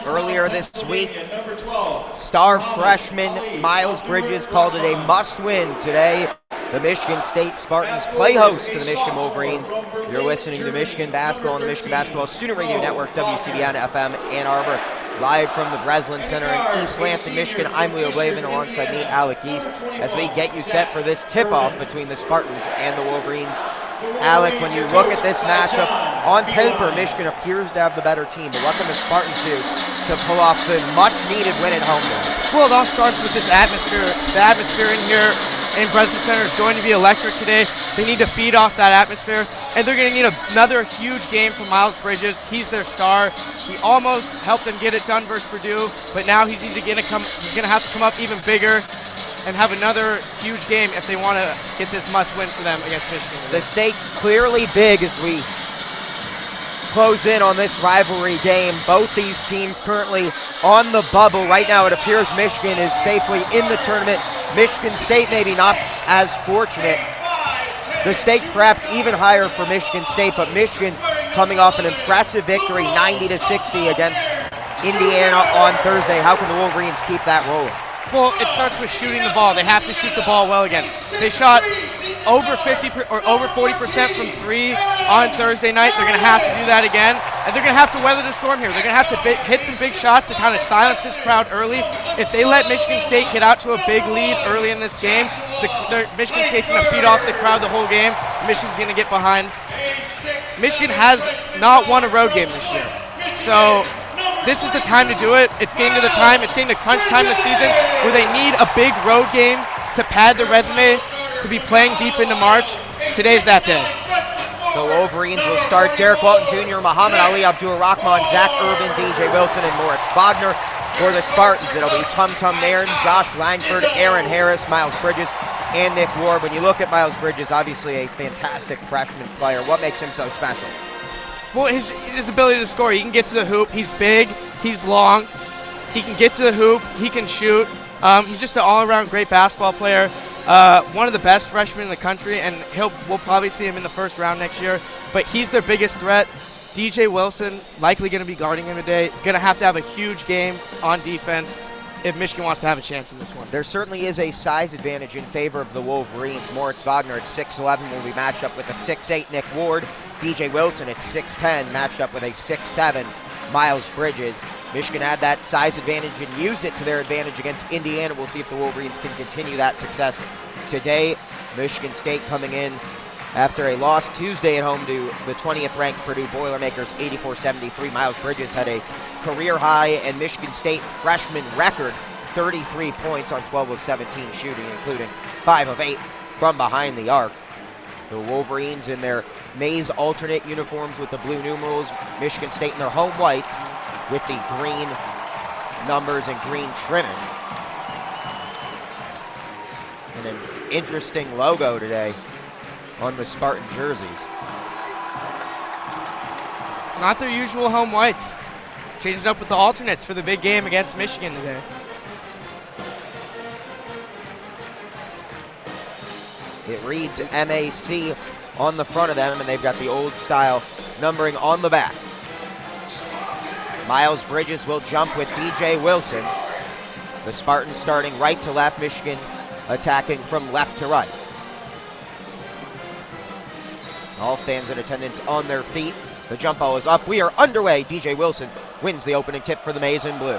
Earlier this week, star freshman Miles Bridges called it a must-win today. The Michigan State Spartans play host to the Michigan Wolverines. You're listening to Michigan Basketball on the Michigan Basketball Student Radio Network, WCBN FM Ann Arbor. Live from the Breslin Center in East Lansing, Michigan, I'm Leo Blavin alongside me, Alec Geese, as we get you set for this tip-off between the Spartans and the Wolverines. Alec, when you look at this matchup, on paper, Michigan appears to have the better team, but what can the Spartans do to pull off the much-needed win at home there? Well, it all starts with this atmosphere. The atmosphere in here in Breslin Center is going to be electric today. They need to feed off that atmosphere, and they're going to need another huge game from Miles Bridges. He's their star. He almost helped them get it done versus Purdue, but now he's going to have to come up even bigger and have another huge game if they want to get this must-win for them against Michigan. The stakes clearly big as we close in on this rivalry game. Both these teams currently on the bubble. Right now it appears Michigan is safely in the tournament. Michigan State maybe not as fortunate. The stakes perhaps even higher for Michigan State, but Michigan coming off an impressive victory, 90-60 against Indiana on Thursday. How can the Wolverines keep that rolling? Well, it starts with shooting the ball. They have to shoot the ball well again. They shot over 50 or over 40% from three on Thursday night. They're going to have to do that again, and they're going to have to weather the storm here. They're going to have to hit some big shots to kind of silence this crowd early. If they let Michigan State get out to a big lead early in this game, Michigan State's going to feed off the crowd the whole game. Michigan's going to get behind. Michigan has not won a road game this year, so this is the time to do it. It's getting to the time, it's getting to crunch time of the season where they need a big road game to pad their resume to be playing deep into March. Today's that day. The Wolverines will start Derek Walton Jr., Muhammad Ali, Abdur-Rahman, Zach Irvin, DJ Wilson, and Moritz Wagner. For the Spartans, it'll be Tum-Tum Nairn, Josh Langford, Aaron Harris, Miles Bridges, and Nick Ward. When you look at Miles Bridges, obviously a fantastic freshman player. What makes him so special? Well, his ability to score. He can get to the hoop. He's big. He's long. He can get to the hoop. He can shoot. He's just an all-around great basketball player. One of the best freshmen in the country, and we'll probably see him in the first round next year. But he's their biggest threat. DJ Wilson likely going to be guarding him today. Going to have a huge game on defense if Michigan wants to have a chance in this one. There certainly is a size advantage in favor of the Wolverines. Moritz Wagner at 6'11" will be matched up with a 6'8" Nick Ward. DJ Wilson at 6'10", matched up with a 6'7" Miles Bridges. Michigan had that size advantage and used it to their advantage against Indiana. We'll see if the Wolverines can continue that success today. Michigan State coming in after a loss Tuesday at home to the 20th-ranked Purdue Boilermakers, 84-73. Miles Bridges had a career high and Michigan State freshman record, 33 points on 12 of 17 shooting, including 5 of 8 from behind the arc. The Wolverines in their maize alternate uniforms with the blue numerals. Michigan State in their home whites with the green numbers and green trimming. And an interesting logo today on the Spartan jerseys. Not their usual home whites. Changed up with the alternates for the big game against Michigan today. It reads MAC on the front of them, and they've got the old style numbering on the back. Miles Bridges will jump with DJ Wilson. The Spartans starting right to left, Michigan attacking from left to right. All fans in attendance on their feet. The jump ball is up. We are underway. DJ Wilson wins the opening tip for the maize and blue.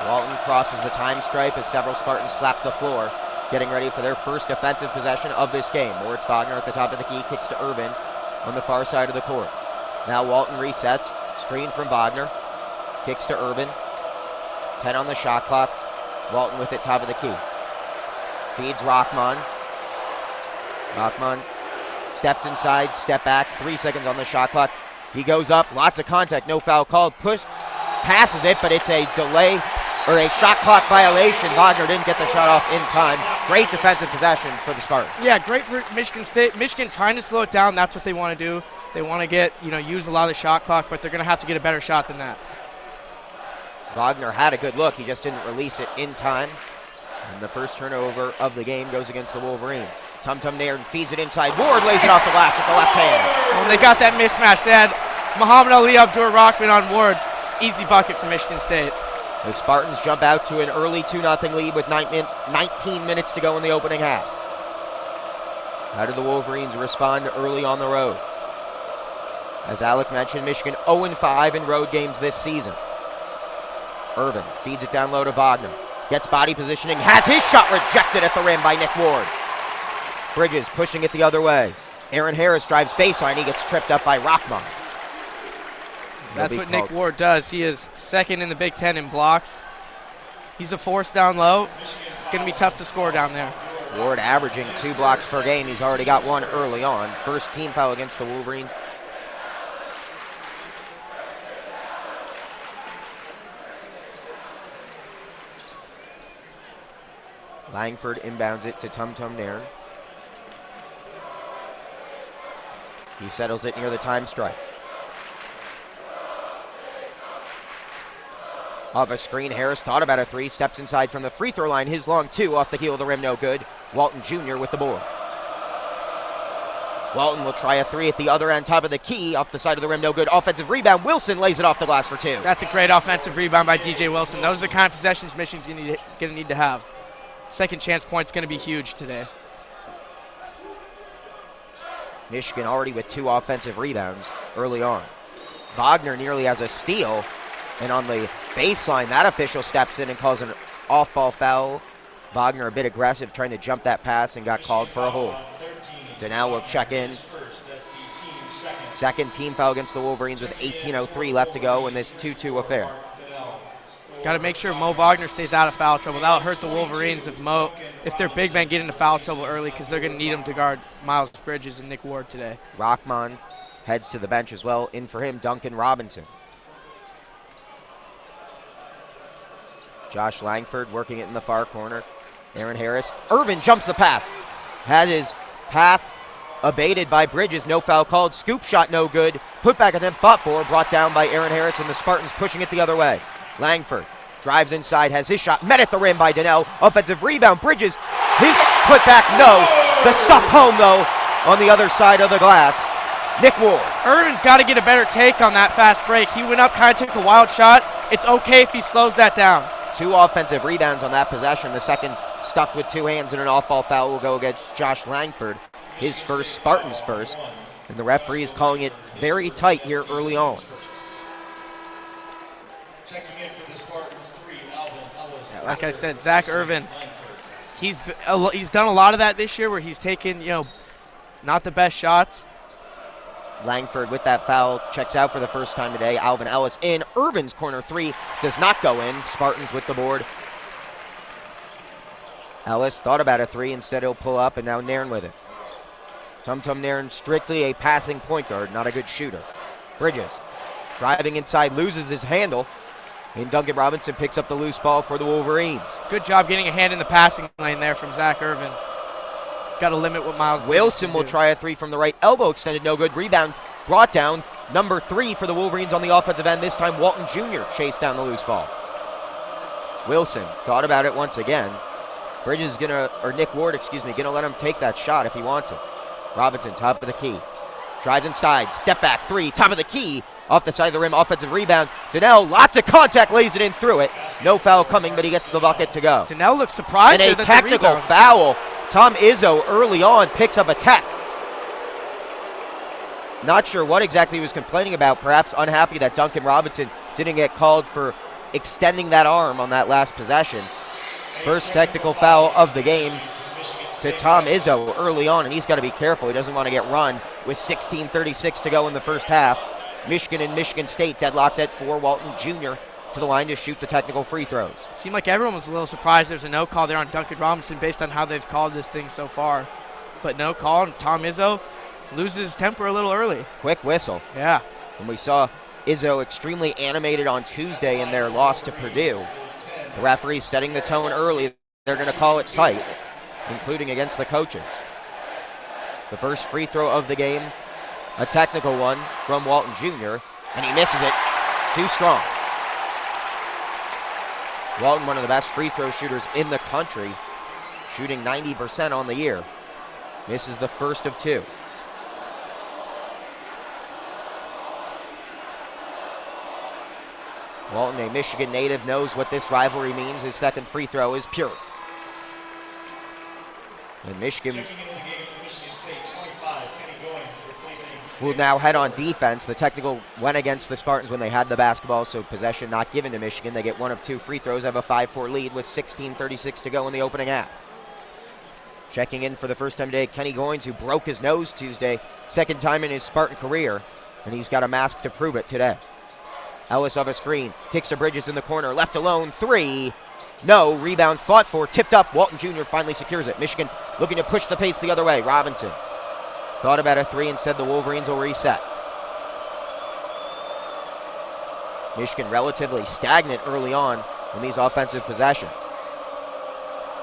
Walton crosses the time stripe as several Spartans slap the floor, getting ready for their first offensive possession of this game. Moritz Wagner at the top of the key, kicks to Irvin on the far side of the court. Now Walton resets, screen from Wagner, kicks to Irvin. 10 on the shot clock. Walton with it top of the key. Feeds Rahman. Rahman steps inside, step back, 3 seconds on the shot clock. He goes up, lots of contact, no foul called. Push, passes it, but it's a delay or a shot clock violation. Wagner didn't get the shot off in time. Great defensive possession for the Spartans. Yeah, great for Michigan State. Michigan trying to slow it down. That's what they want to do. They want to get, use a lot of the shot clock, but they're going to have to get a better shot than that. Wagner had a good look. He just didn't release it in time. And the first turnover of the game goes against the Wolverines. Tum-Tum Nairn feeds it inside. Ward lays it off the glass with the left hand. Well, they got that mismatch. They had Muhammad Ali Abdur Rahman on Ward. Easy bucket for Michigan State. The Spartans jump out to an early 2-0 lead with 19 minutes to go in the opening half. How do the Wolverines respond early on the road? As Alec mentioned, Michigan 0-5 in road games this season. Irvin feeds it down low to Wagner. Gets body positioning, has his shot rejected at the rim by Nick Ward. Bridges pushing it the other way. Aaron Harris drives baseline, he gets tripped up by Rahman. That's what Nick Ward does. He is second in the Big Ten in blocks. He's a force down low. Going to be tough to score down there. Ward averaging 2 blocks per game. He's already got 1 early on. First team foul against the Wolverines. Langford inbounds it to Tum Tum Nairn. He settles it near the time strike. Off a screen, Harris thought about a 3, steps inside from the free throw line. His long 2 off the heel of the rim, no good. Walton Jr. with the board. Walton will try a 3 at the other end, top of the key, off the side of the rim, no good. Offensive rebound, Wilson lays it off the glass for 2. That's a great offensive rebound by DJ Wilson. Those are the kind of possessions Michigan's going to need to have. Second chance point's going to be huge today. Michigan already with 2 offensive rebounds early on. Wagner nearly has a steal, and on the baseline, that official steps in and calls an off-ball foul. Wagner a bit aggressive, trying to jump that pass, and got called for a hold. Donnell will check in. Second team foul against the Wolverines with 18:03 left to go in this 2-2 affair. Got to make sure Mo Wagner stays out of foul trouble. That'll hurt the Wolverines if their big men get into foul trouble early, because they're going to need him to guard Miles Bridges and Nick Ward today. Rahman heads to the bench as well. In for him, Duncan Robinson. Josh Langford working it in the far corner. Aaron Harris. Irvin jumps the pass. Had his path abated by Bridges. No foul called. Scoop shot no good. Put back attempt fought for. Brought down by Aaron Harris, and the Spartans pushing it the other way. Langford drives inside, has his shot met at the rim by Donnell. Offensive rebound, Bridges. His put back, no. The stuff home, though, on the other side of the glass. Nick Ward. Irvin's got to get a better take on that fast break. He went up, kind of took a wild shot. It's okay if he slows that down. 2 offensive rebounds on that possession. The second stuffed with 2 hands, and an off-ball foul will go against Josh Langford. His first, Spartans first. And the referee is calling it very tight here early on. Like I said, Zach Irvin, he's done a lot of that this year, where he's taken, not the best shots. Langford with that foul checks out for the first time today. Alvin Ellis in. Irvin's corner 3 does not go in. Spartans with the board. Ellis thought about a 3. Instead he'll pull up, and now Nairn with it. Tum Tum Nairn strictly a passing point guard, not a good shooter. Bridges driving inside, loses his handle. And Duncan Robinson picks up the loose ball for the Wolverines. Good job getting a hand in the passing lane there from Zach Irvin. Got to limit what Miles Wilson will try a 3 from the right. Elbow extended, no good. Rebound brought down. Number 3 for the Wolverines on the offensive end. This time Walton Jr. chased down the loose ball. Wilson thought about it once again. Bridges Nick Ward, gonna let him take that shot if he wants it. Robinson, top of the key. Drives inside, step back 3, top of the key. Off the side of the rim, offensive rebound. Donnell, lots of contact, lays it in through it. No foul coming, but he gets the bucket to go. Donnell looks surprised. And a technical foul. Tom Izzo early on picks up a tech. Not sure what exactly he was complaining about. Perhaps unhappy that Duncan Robinson didn't get called for extending that arm on that last possession. First technical foul of the game to Tom Izzo early on, and he's got to be careful. He doesn't want to get run with 16:36 to go in the first half. Michigan and Michigan State deadlocked at 4. Walton Jr. to the line to shoot the technical free throws. Seemed like everyone was a little surprised there's a no call there on Duncan Robinson based on how they've called this thing so far. But no call, and Tom Izzo loses his temper a little early. Quick whistle. Yeah. And we saw Izzo extremely animated on Tuesday in their loss to Purdue. The referee's setting the tone early. They're going to call it tight, including against the coaches. The first free throw of the game, a technical one from Walton Jr., and he misses it. Too strong. Walton, one of the best free throw shooters in the country, shooting 90% on the year. Misses the first of 2. Walton, a Michigan native, knows what this rivalry means. His second free throw is pure. And Michigan will now head on defense. The technical went against the Spartans when they had the basketball, so possession not given to Michigan. They get one of two free throws, have a 5-4 lead with 16:36 to go in the opening half. Checking in for the first time today, Kenny Goins, who broke his nose Tuesday, second time in his Spartan career, and he's got a mask to prove it today. Ellis off a screen, kicks to Bridges in the corner, left alone, three. No, rebound fought for, tipped up. Walton Jr. finally secures it. Michigan looking to push the pace the other way. Robinson thought about a three, instead the Wolverines will reset. Michigan relatively stagnant early on in these offensive possessions.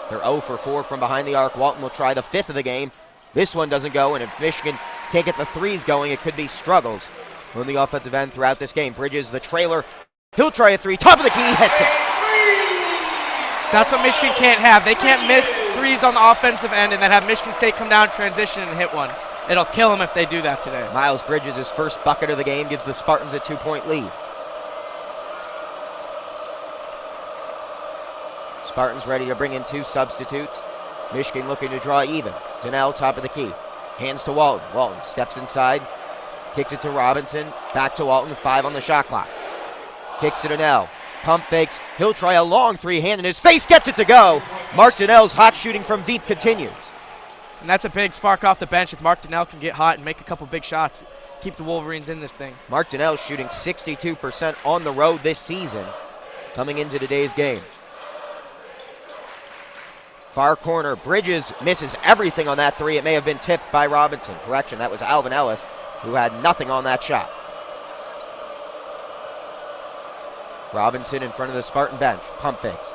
They're 0 for 4 from behind the arc. Walton will try the fifth of the game. This one doesn't go, and if Michigan can't get the threes going, it could be struggles on the offensive end throughout this game. Bridges, the trailer. He'll try a three. Top of the key, hits it. That's what Michigan can't have. They can't miss threes on the offensive end and then have Michigan State come down, transition, and hit one. It'll kill them if they do that today. Miles Bridges, his first bucket of the game, gives the Spartans a 2-point lead. Spartans ready to bring in two substitutes. Michigan looking to draw even. Donnell, top of the key. Hands to Walton. Walton steps inside. Kicks it to Robinson. Back to Walton. 5 on the shot clock. Kicks to Donnell. Pump fakes. He'll try a long three-hand in his face. Gets it to go. Mark Donnell's hot shooting from deep continues. And that's a big spark off the bench if Mark Donnell can get hot and make a couple big shots. Keep the Wolverines in this thing. Mark Donnell shooting 62% on the road this season coming into today's game. Far corner, Bridges misses everything on that three. It may have been tipped by Robinson. Correction, that was Alvin Ellis, who had nothing on that shot. Robinson in front of the Spartan bench, pump fakes.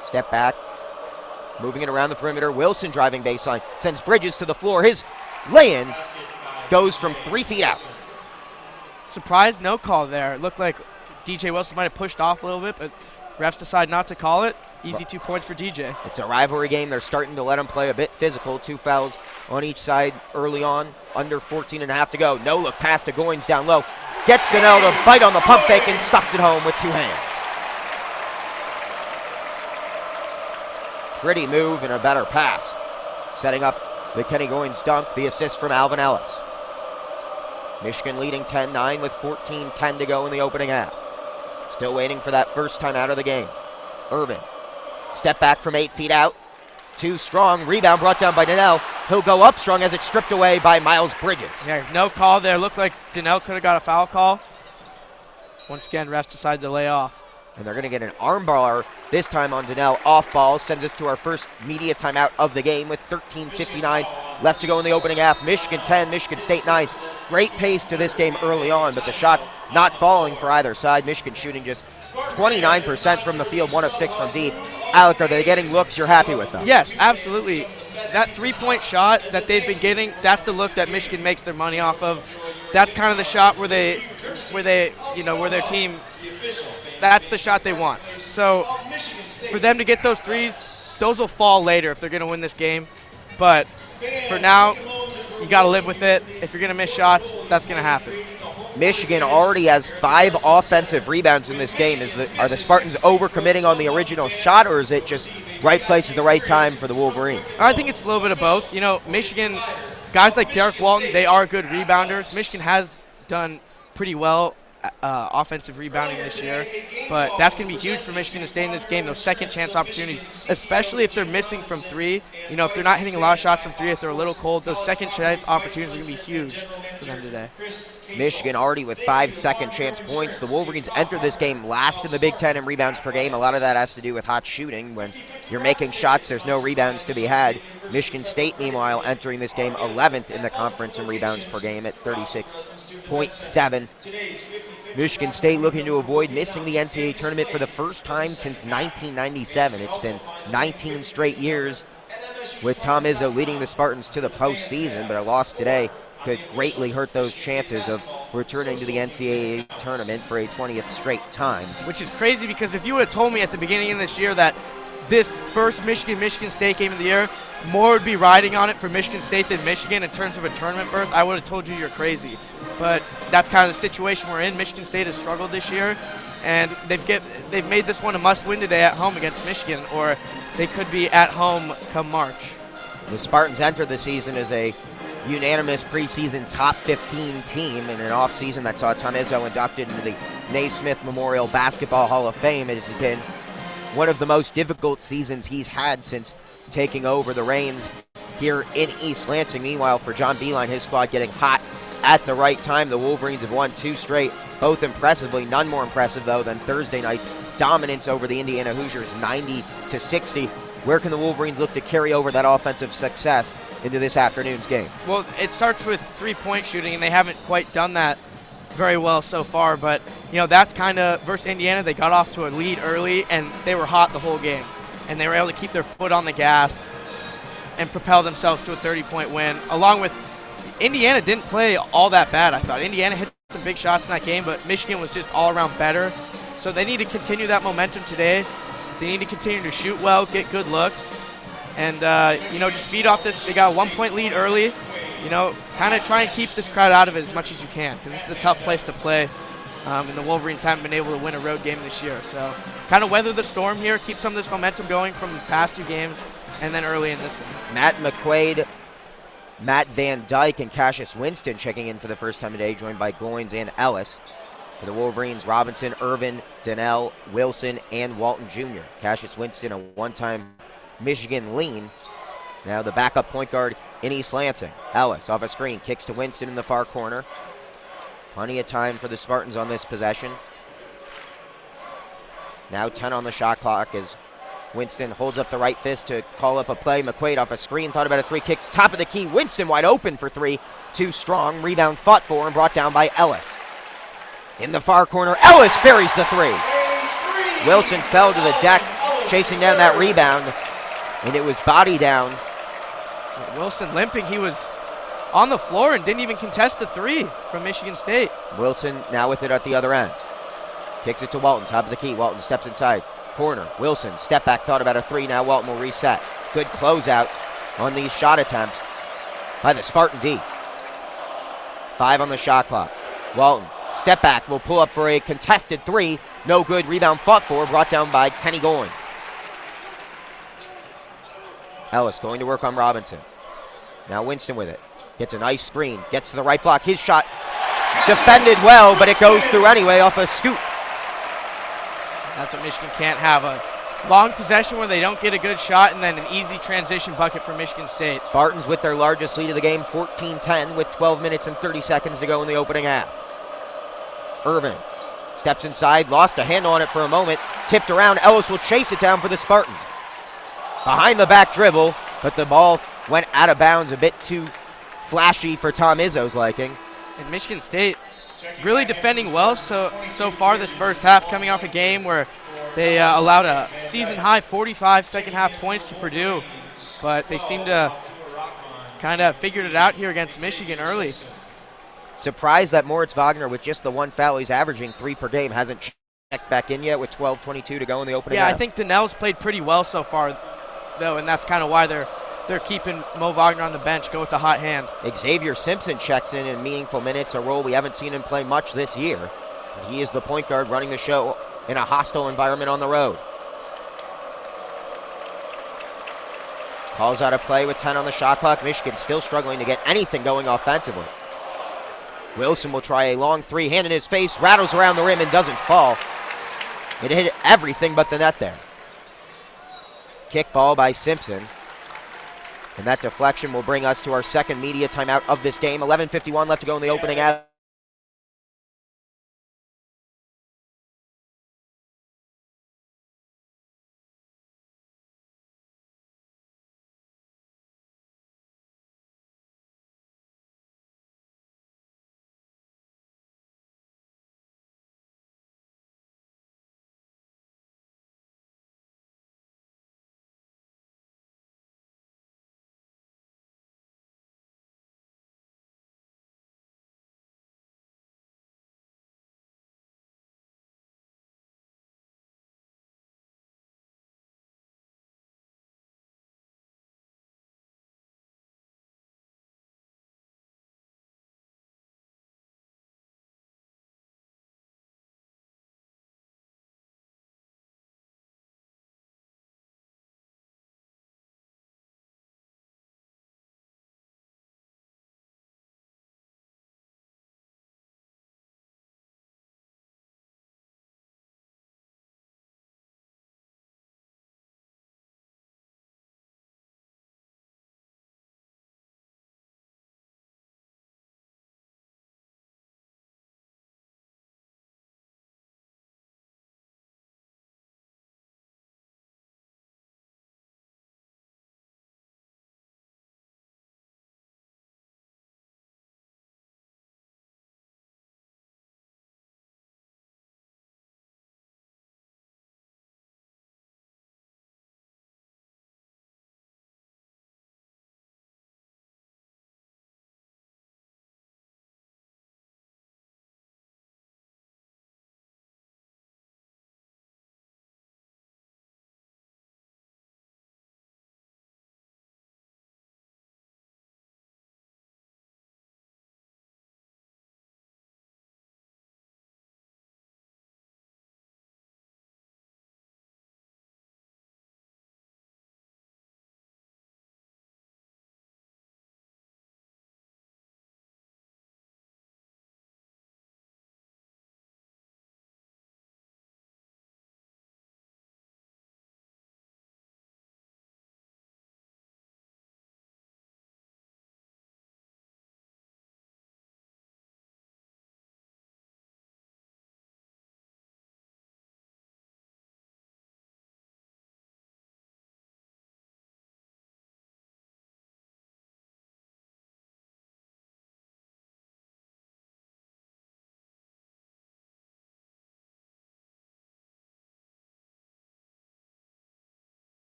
Step back, moving it around the perimeter. Wilson driving baseline, sends Bridges to the floor. His lay-in goes from 3 feet out. Surprise no call there. It looked like DJ Wilson might have pushed off a little bit, but refs decide not to call it. Easy 2 points for DJ. It's a rivalry game. They're starting to let him play a bit physical. 2 fouls on each side early on. Under 14 and a half to go. No look pass to Goins down low. Gets Donnell to bite on the pump fake and stuffs it home with 2 hands. Pretty move and a better pass. Setting up the Kenny Goins dunk. The assist from Alvin Ellis. Michigan leading 10-9 with 14-10 to go in the opening half. Still waiting for that first time out of the game. Irvin. Step back from 8 feet out. Too strong. Rebound brought down by Donnell. He'll go up strong as it's stripped away by Miles Bridges. Yeah, no call there. Looked like Donnell could have got a foul call. Once again, refs decide to lay off. And they're going to get an arm bar this time on Donnell. Off ball sends us to our first media timeout of the game with 13:59 left to go in the opening half. Michigan 10, Michigan State 9. Great pace to this game early on, but the shots not falling for either side. Michigan shooting just 29% from the field, 1 of 6 from deep. Alec, are they getting looks you're happy with them? Yes, absolutely. That 3-point shot that they've been getting, that's the look that Michigan makes their money off of. That's kind of the shot where their team, that's the shot they want. So for them to get those threes, those will fall later if they're going to win this game. But for now, you got to live with it. If you're going to miss shots, that's going to happen. Michigan already has 5 offensive rebounds in this game. Are the Spartans overcommitting on the original shot, or is it just right place at the right time for the Wolverines? I think it's a little bit of both. You know, Michigan, guys like Derek Walton, they are good rebounders. Michigan has done pretty well offensive rebounding this year, but that's going to be huge for Michigan to stay in this game, those second chance opportunities, especially if they're missing from 3. You know, if they're not hitting a lot of shots from 3, if they're a little cold, those second chance opportunities are going to be huge for them today. Michigan already with 5 second chance points. The Wolverines entered this game last in the Big Ten in rebounds per game. A lot of that has to do with hot shooting. When you're making shots, there's no rebounds to be had. Michigan State, meanwhile, entering this game 11th in the conference in rebounds per game at 36.7. Michigan State looking to avoid missing the NCAA tournament for the first time since 1997. It's been 19 straight years with Tom Izzo leading the Spartans to the postseason, but a loss today could greatly hurt those chances of returning to the NCAA tournament for a 20th straight time. Which is crazy, because if you would have told me at the beginning of this year that this first Michigan State game of the year, more would be riding on it for Michigan State than Michigan in terms of a tournament berth, I would have told you you're crazy. But that's kind of the situation we're in. Michigan State has struggled this year, and they've made this one a must-win today at home against Michigan, or they could be at home come March. The Spartans enter the season as a unanimous preseason top 15 team in an offseason that saw Tom Izzo inducted into the Naismith Memorial Basketball Hall of Fame. It has been one of the most difficult seasons he's had since taking over the reins here in East Lansing. Meanwhile, for John Beilein, his squad getting hot at the right time. The Wolverines have won 2 straight, both impressively. None more impressive, though, than Thursday night's dominance over the Indiana Hoosiers, 90-60. Where can the Wolverines look to carry over that offensive success into this afternoon's game? Well, it starts with three-point shooting, and they haven't quite done that very well so far. But, you know, that's kind of versus Indiana. They got off to a lead early, and they were hot the whole game. And they were able to keep their foot on the gas and propel themselves to a 30-point win. Along with Indiana didn't play all that bad, I thought. Indiana hit some big shots in that game, but Michigan was just all around better. So they need to continue that momentum today. They need to continue to shoot well, get good looks, and, you know, just feed off this. They got a 1-point lead early. You know, kind of try and keep this crowd out of it as much as you can, because this is a tough place to play, and the Wolverines haven't been able to win a road game this year. So kind of weather the storm here, keep some of this momentum going from these past 2 games, and then early in this one. Matt McQuaid, Matt Van Dyke, and Cassius Winston checking in for the first time today, joined by Goins and Ellis. For the Wolverines, Robinson, Irvin, Donnell, Wilson, and Walton Jr. Cassius Winston, a one-time Michigan lean. Now the backup point guard in East Lansing. Ellis off a screen, kicks to Winston in the far corner. Plenty of time for the Spartans on this possession. Now 10 on the shot clock as Winston holds up the right fist to call up a play. McQuaid off a screen, thought about a 3, kicks top of the key. Winston wide open for 3. Too strong. Rebound fought for and brought down by Ellis. In the far corner, Ellis buries the 3. Wilson fell to the deck, chasing down that rebound, and it was body down. Wilson limping. He was on the floor and didn't even contest the 3 from Michigan State. Wilson now with it at the other end. Kicks it to Walton, top of the key. Walton steps inside. Corner, Wilson, step back, thought about a 3. Now Walton will reset. Good closeout on these shot attempts by the Spartan D. 5 on the shot clock. Walton, step back, will pull up for a contested 3. No good, rebound fought for, brought down by Kenny Goins. Ellis going to work on Robinson. Now Winston with it. Gets a nice screen, gets to the right block. His shot defended well, but it goes through anyway off a scoop. That's what Michigan can't have, a long possession where they don't get a good shot and then an easy transition bucket for Michigan State. Spartans with their largest lead of the game, 14-10, with 12 minutes and 30 seconds to go in the opening half. Irvin steps inside, lost a handle on it for a moment, tipped around. Ellis will chase it down for the Spartans. Behind the back dribble, but the ball went out of bounds, a bit too flashy for Tom Izzo's liking. And Michigan State really defending well so far this first half, coming off a game where they allowed a season-high 45 second-half points to Purdue, but they seem to kind of figured it out here against Michigan early. Surprised that Moritz Wagner, with just the 1 foul, he's averaging 3 per game, hasn't checked back in yet with 12:22 to go in the opening half. I think Donnell's played pretty well so far, though, and that's kind of why they're keeping Mo Wagner on the bench, go with the hot hand. Xavier Simpson checks in meaningful minutes, a role we haven't seen him play much this year. He is the point guard running the show in a hostile environment on the road. Calls out a play with 10 on the shot clock. Michigan still struggling to get anything going offensively. Wilson will try a long 3, hand in his face, rattles around the rim and doesn't fall. It hit everything but the net there. Kick ball by Simpson. And that deflection will bring us to our second media timeout of this game. 11:51 left to go in the opening half.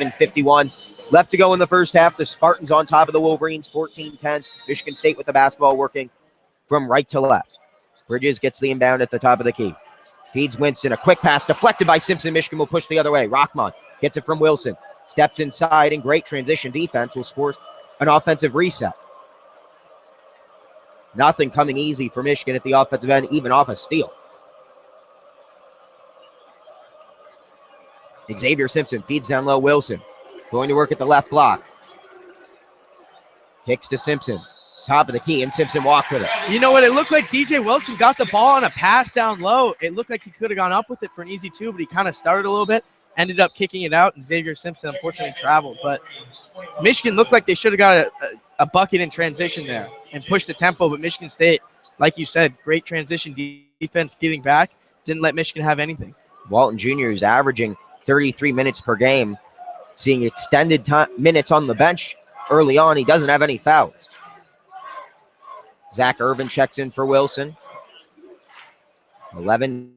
7:51 left to go in the first half. The Spartans on top of the Wolverines, 14-10. Michigan State with the basketball working from right to left. Bridges gets the inbound at the top of the key. Feeds Winston. A quick pass deflected by Simpson. Michigan will push the other way. Rockmont gets it from Wilson. Steps inside and great transition defense will score an offensive reset. Nothing coming easy for Michigan at the offensive end, even off a steal. Xavier Simpson feeds down low. Wilson going to work at the left block. Kicks to Simpson. Top of the key, and Simpson walked with it. You know what? It looked like DJ Wilson got the ball on a pass down low. It looked like he could have gone up with it for an easy two, but he kind of started a little bit, ended up kicking it out, and Xavier Simpson unfortunately traveled. But Michigan looked like they should have got a bucket in transition there and pushed the tempo, but Michigan State, like you said, great transition defense getting back, didn't let Michigan have anything. Walton Jr. is averaging 33 minutes per game, seeing extended minutes on the bench early on. He doesn't have any fouls. Zach Irvin checks in for Wilson. 11